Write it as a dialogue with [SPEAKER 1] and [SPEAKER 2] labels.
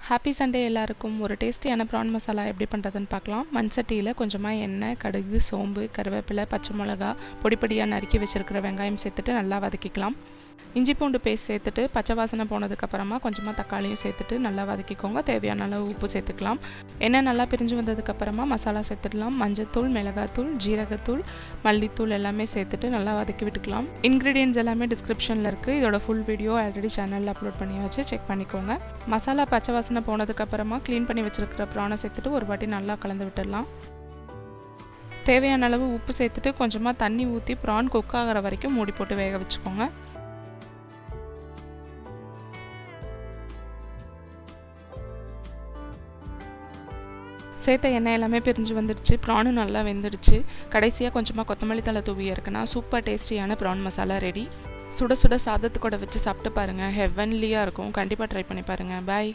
[SPEAKER 1] Happy Sunday எல்லாருக்கும். ஒரு டேஸ்டியான ப்ரான் மசாலா எப்படி பண்ணுறதுன்னு பார்க்கலாம். மண் சட்டியில் கொஞ்சமாக எண்ணெய், கடுகு, சோம்பு, கருவேப்பிலை, பச்சை மிளகா, பொடிப்பொடியாக நறுக்கி வச்சுருக்கிற வெங்காயம் சேர்த்துட்டு நல்லா வதக்கிக்கலாம். இஞ்சி பூண்டு பேஸ்ட் சேர்த்துட்டு பச்சை வாசனை போனதுக்கப்புறமா கொஞ்சமாக தக்காளியும் சேர்த்துட்டு நல்லா வதக்கிக்கோங்க. தேவையான அளவு உப்பு சேர்த்துக்கலாம். எண்ணெய் நல்லா பிரிஞ்சு வந்ததுக்கப்புறமா மசாலா சேர்த்துடலாம். மஞ்சத்தூள், மிளகாத்தூள், ஜீரகத்தூள், மல்லித்தூள் எல்லாமே சேர்த்துட்டு நல்லா வதக்கி விட்டுக்கலாம். இன்க்ரீடியன்ட்ஸ் எல்லாமே டிஸ்கிரிப்ஷனில் இருக்குது. இதோட ஃபுல் வீடியோ ஆல்ரெடி சேனலில் அப்லோட் பண்ணியாச்சு, செக் பண்ணிக்கோங்க. மசாலா பச்சை வாசனை போனதுக்கப்புறமா க்ளீன் பண்ணி வச்சுருக்கிற ப்ரானை சேர்த்துட்டு ஒரு வாட்டி நல்லா கலந்து விட்டுடலாம். தேவையான அளவு உப்பு சேர்த்துட்டு கொஞ்சமாக தண்ணி ஊற்றி ப்ரான் குக் ஆகிற வரைக்கும் மூடி போட்டு வேக வச்சுக்கோங்க. சேர்த்த எண்ணெய் எல்லாமே பிரிஞ்சு வந்துடுச்சு. ப்ரானும் நல்லா வெந்துடுச்சு. கடைசியாக கொஞ்சமாக கொத்தமல்லி தழை தூவி இருக்குன்னா சூப்பர் டேஸ்டியான ப்ரான் மசாலா ரெடி. சுட சுட சாதத்து கூட வச்சு சாப்பிட்டு பாருங்கள். ஹெவன்லியாக இருக்கும். கண்டிப்பாக ட்ரை பண்ணி பாருங்கள். பாய்.